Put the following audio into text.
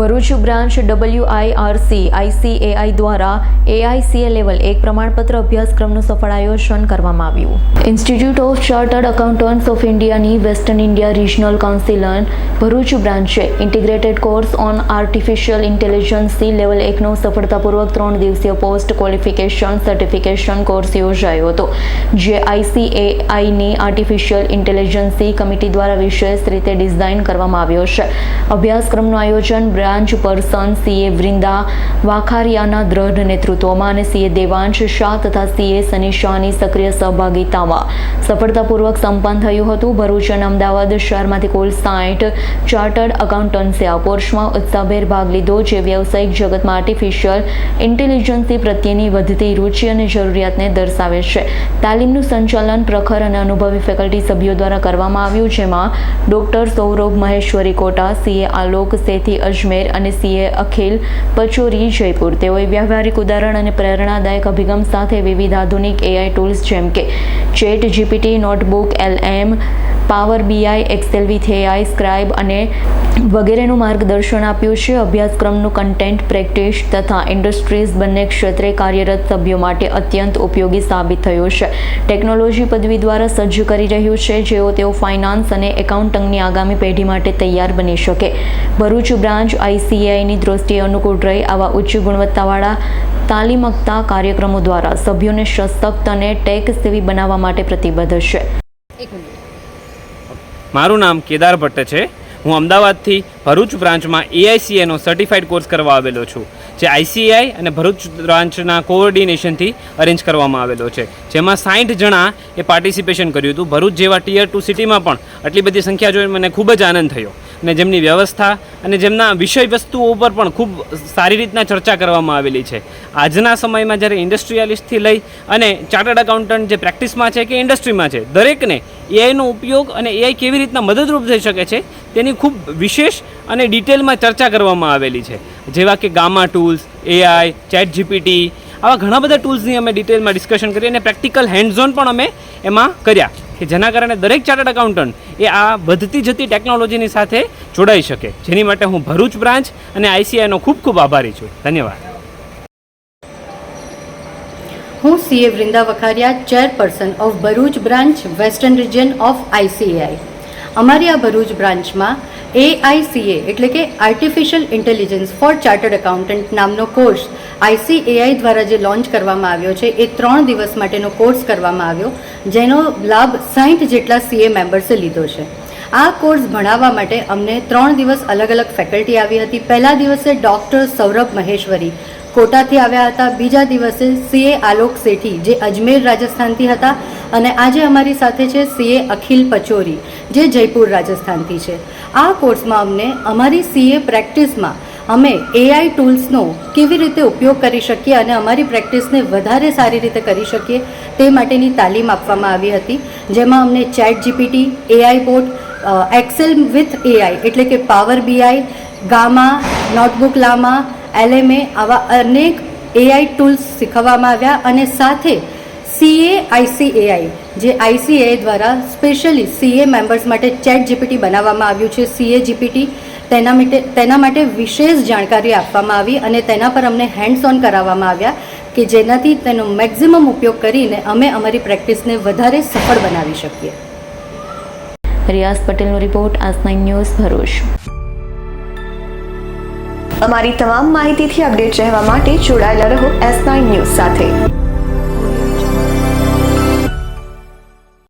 Bharuch branch WIRC ICAI દ્વારા AICA level 1 પ્રમાણપત્ર અભ્યાસક્રમનું સફળ આયોજન કરવામાં આવ્યું. Institute of chartered accountants of ઇન્ડિયાની western India regional council Bharuch બ્રાન્ચે integrated course on artificial intelligence level 1નો સફળતાપૂર્વક 3 દિવસીય પોસ્ટ ક્વોલિફિકેશન સર્ટિફિકેશન કોર્સ યોજાયો હતો, જે ICAIની આર્ટિફિશિયલ ઇન્ટેલિજન્સી કમિટી દ્વારા વિશેષ રીતે ડિઝાઇન કરવામાં આવ્યો છે. અભ્યાસક્રમનું આયોજન બ્રાન્ચ પર્સન CA વૃંદા વાખારિયાના દ્રઢ નેતૃત્વમાં અને CA દેવાંશ શાહ તથા CA સની શાહની સક્રિય સહભાગિતામાં સફળતાપૂર્વક સંપન્ન થયું હતું. ભરૂચ અને અમદાવાદ શહેરમાંથી કુલ 60 ચાર્ટર્ડ એકાઉન્ટન્ટ્સે આ કોર્સમાં ઉત્સાહભેર ભાગ લીધો, જે વ્યવસાયિક જગતમાં આર્ટિફિશિયલ ઇન્ટેલિજન્સી પ્રત્યેની વધતી રુચિ અને જરૂરિયાતને દર્શાવે છે. તાલીમનું સંચાલન પ્રખર અને અનુભવી ફેકલ્ટી સભ્યો દ્વારા કરવામાં આવ્યું, જેમાં ડોક્ટર સૌરભ મહેશ્વરી કોટા, CA આલોક સેથી અજમેર અને CA અખિલ પચોરી જયપુર. તેઓએ વ્યવહારિક ઉદાહરણ અને પ્રેરણાદાયક અભિગમ સાથે વિવિધ આધુનિક AI ટૂલ્સ જેમ કે chat GPT, notebook LM, power BI, excel with AI, scribe અને વગેરેનું માર્ગદર્શન આપ્યું છે. અભ્યાસક્રમનું કન્ટેન્ટ, પ્રેક્ટિસ તથા ઇન્ડસ્ટ્રીઝ બંને ક્ષેત્રે કાર્યરત સભ્યો માટે અત્યંત ઉપયોગી સાબિત થયું છે. ટેકનોલોજી પદવી દ્વારા સજ્જ કરી રહ્યું છે, જેઓ તેઓ ફાઇનાન્સ અને એકાઉન્ટિંગની આગામી પેઢી માટે તૈયાર બની શકે. ભરૂચ બ્રાન્ચ ICAIની દૃષ્ટિએ અનુકૂળ રહી આવા ઉચ્ચ ગુણવત્તાવાળા તાલીમકતા કાર્યક્રમો દ્વારા સભ્યોને સશક્ત અને ટેક સેવી બનાવવા માટે પ્રતિબદ્ધ છે. મારું નામ કેદાર ભટ્ટ છે. હું અમદાવાદથી ભરૂચ બ્રાન્ચમાં AICAનો સર્ટિફાઈડ કોર્સ કરવા આવેલો છું, જે ICAI અને ભરૂચ બ્રાન્ચના કોઓર્ડિનેશનથી અરેન્જ કરવામાં આવેલો છે, જેમાં 60 જણા એ પાર્ટિસિપેશન કર્યું હતું. ભરૂચ જેવા ટિયર 2 સિટીમાં પણ આટલી બધી સંખ્યા જોઈને મને ખૂબ જ આનંદ થયો અને જેમની વ્યવસ્થા અને જેમના વિષય વસ્તુઓ ઉપર પણ ખૂબ સારી રીતના ચર્ચા કરવામાં આવેલી છે. આજના સમયમાં જ્યારે ઇન્ડસ્ટ્રીયાલિસ્ટથી લઈ અને ચાર્ટર્ડ એકાઉન્ટન્ટ જે પ્રેક્ટિસમાં છે કે ઇન્ડસ્ટ્રીમાં છે, દરેકને AIનો ઉપયોગ અને AI કેવી રીતના મદદરૂપ થઈ શકે છે તેની ખૂબ વિશેષ અને ડિટેલમાં ચર્ચા કરવામાં આવેલી છે, જેવા કે gamma tools, AI, chat GPT, આવા ઘણા બધા ટૂલ્સની અમે ડિટેલમાં ડિસ્કશન કરી અને પ્રેક્ટિકલ હેન્ડ્સ ઓન પણ અમે એમાં કર્યા, કે જેના કારણે દરેક ચાર્ટર્ડ એકાઉન્ટન્ટ એ આ વધતી જતી ટેકનોલોજીની સાથે જોડાઈ શકે, જેની માટે હું ભરૂચ બ્રાન્ચ અને ICAIનો ખૂબ ખૂબ આભારી છું. ધન્યવાદ. હું CA Vrinda Vakharia, chairperson of Bharuch branch western region of ICAI. અમારી આ ભરૂચ બ્રાન્ચમાં AICA એટલે કે artificial intelligence for chartered accountant નામનો કોર્સ ICAI દ્વારા જે લોન્ચ કરવામાં આવ્યો છે, એ 3 દિવસ માટેનો કોર્સ કરવામાં આવ્યો, જેનો લાભ 60 જેટલા CA મેમ્બર્સે લીધો છે. આ કોર્સ ભણાવવા માટે અમને 3 દિવસ અલગ અલગ ફેકલ્ટી આવી હતી. પહેલા દિવસે ડૉક્ટર સૌરભ મહેશ્વરી કોટાથી આવ્યા હતા. બીજા દિવસે CA આલોક સેઠી જે અજમેર રાજસ્થાનથી હતા, અને આજે અમારી સાથે છે CA અખિલ પચોરી જે જયપુર રાજસ્થાનથી છે. આ કોર્સમાં અમને અમારી CA પ્રેક્ટિસમાં અમે AI ટૂલ્સનો કેવી રીતે ઉપયોગ કરી શકીએ અને અમારી પ્રેક્ટિસને વધારે સારી રીતે કરી શકીએ તે માટેની તાલીમ આપવામાં આવી હતી, જેમાં અમને chat GPT, AI bot, excel with AI એટલે કે power BI, Gamma, notebook Llama, LMA આવા અનેક AI ટૂલ્સ શીખવવામાં આવ્યા. અને સાથે CA ICAI જે ICAI દ્વારા સ્પેશિયલી CA મેમ્બર્સ માટે ચેટ GPT બનાવવામાં આવ્યું છે, CA GPT, તેના માટે વિશેષ જાણકારી આપવામાં આવી અને તેના પર અમને હેન્ડ્સ ઓન કરાવવામાં આવ્યા, કે જેનાથી તેનો મેક્સિમમ ઉપયોગ કરીને અમે અમારી પ્રેક્ટિસને વધારે સફળ બનાવી શકીએ. રિયાઝ પટેલનો રિપોર્ટ, AS9 ન્યૂઝ, ભરૂચ. અમારી તમામ માહિતીથી અપડેટ રહેવા માટે જોડાયેલા રહો AS9 ન્યૂઝ સાથે.